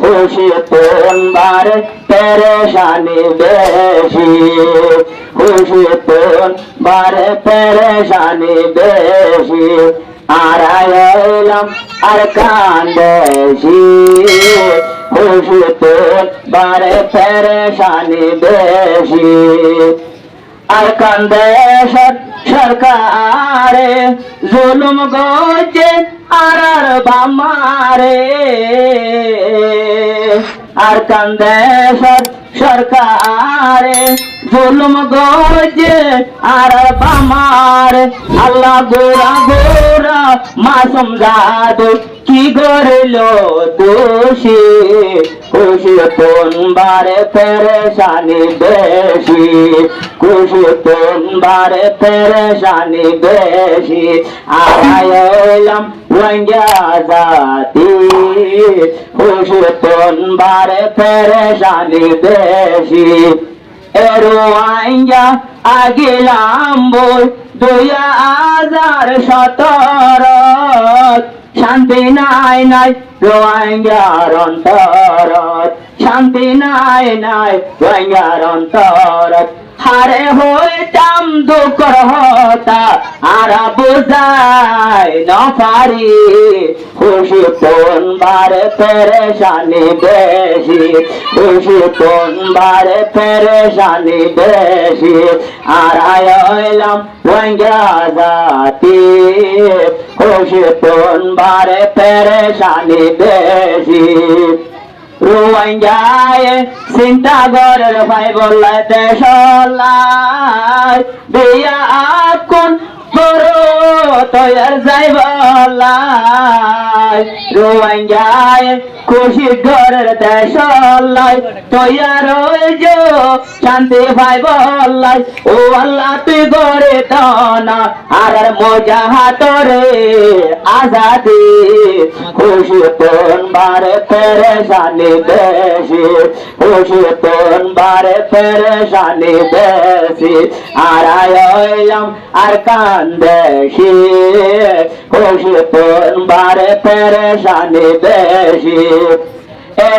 খুশি তোনবার পেরেশানি বেশি, খুশি তোনবার পেরেশানি বেশি, আর এলাম আর কান্দেছি, খুশি তোনবার পেরেশানি বেশি, আর কান্দে সরকারে জুলুম গজে আর বামারে, আর কান্দে সরকারে জুলুম গজে আর বামারে, আল্লাহ গোরা গোরা মাসুম জাদু কি গরিল দোষী, খুশি তোনবারে পেরেশানি বেশি, খুশি তোনবারে পেরেশানি বেশি, আয়ালাম রঙ্গা জাতি, খুশি তোনবারে পেরেশানি বেশি, এরোয়াইয়া আগিলাম বই 2017, শান্তি নাই নাই রোহিঙ্গার অন্তরত, শান্তি নাই নাই রোহিঙ্গার অন্তরত, হারে হইতাম দুঃখর হতা আর বুঝাই না পারি, খুশি তোনবারে পেরেশানি বেশি, খুশি তোনবারে পেরেশানি বেশি, আর আইলাম রোহিঙ্গা জাতি, খুশি তোনবারে পেরেশানি বেশি, রোহিঙ্গায় চিন্তা ঘরের ভাই বললে দেশলাই বিয়া কোন করো তৈয়ার যাই বলাই, রোহিঙ্গায় খুশি ঘরের দেশলাই তৈয়ার হইজো শান্তি ভাই বললাই, ও আল্লাহ তুই গড়ে দানা আর মজা হাতরে আজাদি, খুশি তোনবারে পেরেশানি বেশি, খুশি তোনবারে পেরেশানি বেশি, আর আইলাম আর কান্দেছি, খুশি তোনবারে পেরেশানি বেশি,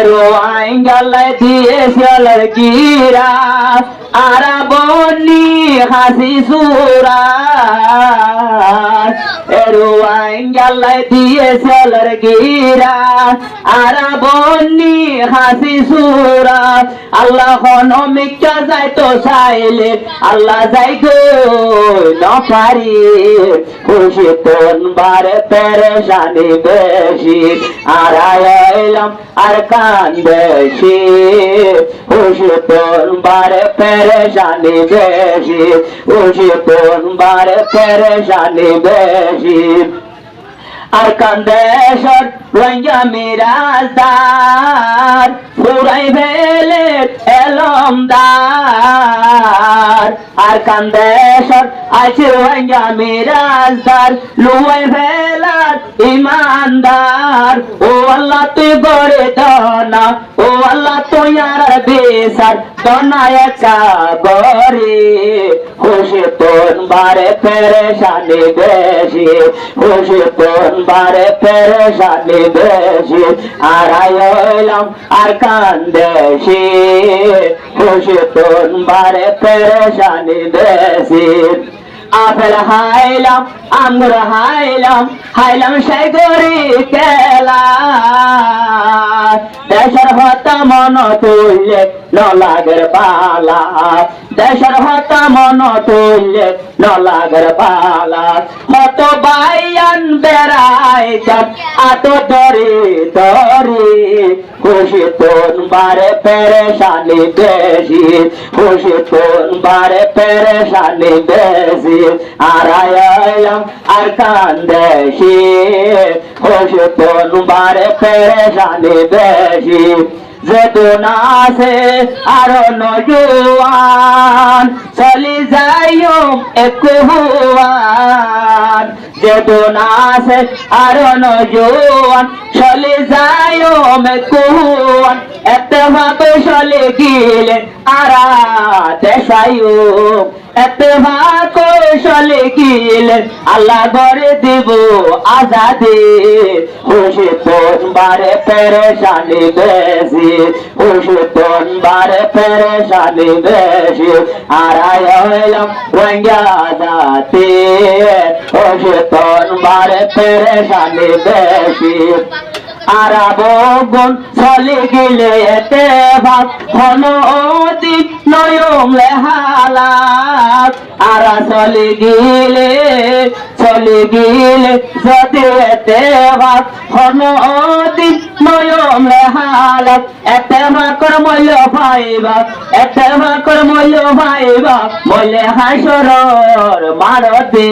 রোহিঙ্গা দিয়েছিল গিরা আর বনি হাসি সুরা, রোহিঙ্গা দিয়েছিল গিরা আর বনি হাসি সুরা, আল্লাহ মিকা যাই তো চাইলে আল্লাহ যাই গো না পারি, খুশি তোনবারে পেরেশানি বেশি, আর আইলাম আর কান্দেছি, খুশি তোনবারে পেরেশানি বেশি, খুশি তোনবারে পেরেশানি বেশি, আর কান্দে রোহিঙ্গা মিরাজদার পুরাই ভেলে এলমদার, আর কান্দে আছে রোহিঙ্গা মিরাজদার লুয়াই ভেলার ইমানদার, ও আল্লাহ তুই গড়ে দানা, ও আল্লাহ তুই আর বেসার দনা একা গরে, খুশি তোনবারে পেরেশানি বেশি, খুশি তোনবারে পেরেশানি বেশি, আর আইলাম আর কান্দেছি, খুশি তোনবারে পেরেশানি বেশি, আপেল হাইলাম আঙ্গুর হাইলাম হাইলাম সেই গরি কেলা, দেশের হতা মন তুললে নলাগের পালা, দেশের হতা মন তুললে নলাগের পালা, মত বাইয়ান বেড়াই যান আত দরি দরি, খুশি তোনবারে পেরেশানি বেশি, খুশি তোনবারে পেরেশানি বেশি, আর আইলাম আর কান্দেছি, খুশি তোনবারে পেরেশানি বেশি, যেতুন আছে আরো নজওয়ান চলি যাইও একু হুয়ান, যেতুন আছে আরো নজওয়ান চলি যাইও একু হুয়ান, এতে ভাবে চলে গেলে আরা দেশাইও, এতে ভাবে চলে গেলে আল্লাহ করে দেব আজাদে খুশি তোন বারে পেরেশানি বেশি খুশি তোন বারে পেরেশানি বেশি আরায় হইলাম রঙ্গা যাতে খুশি তোন বারে পেরেশানি বেশি আরাবগুন চলে গেলে এতে ভাব ঘন অতি নয়ম লেহালাত আরা চলে গেলে যদি এতে ভাব ঘন অতি নয়ম লেহালাত এতে মাকর মূল্য পাইবা এতে মাকর মূল্য পাইবা মূল্যে হাসরর মারতে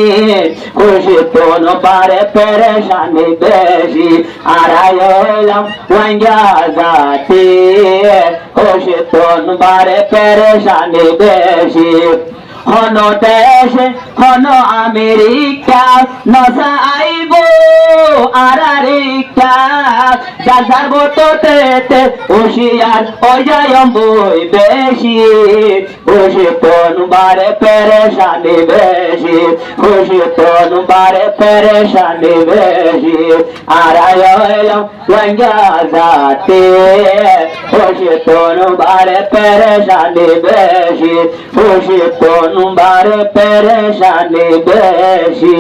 খুশি তোন বারে পেরেশানি বেশি আরায় হইলাম রঙ্গা যাতে খুশি তোন বারে পেরেশানি বেশি হন দেশে হন আমেরিকা নসা আইব আরারিকা যার বততে হুশিয়ার অজয়ম বই বেশি খুশি তোন বারে পেরেশানি বেশি খুশি তোন বারে পেরেশানি বেশি আরায় হইলাম রঙ্গা যাতে খুশি তোন বারে পেরেশানি বেশি খুশি তোন বারে পেরেশানি বেশি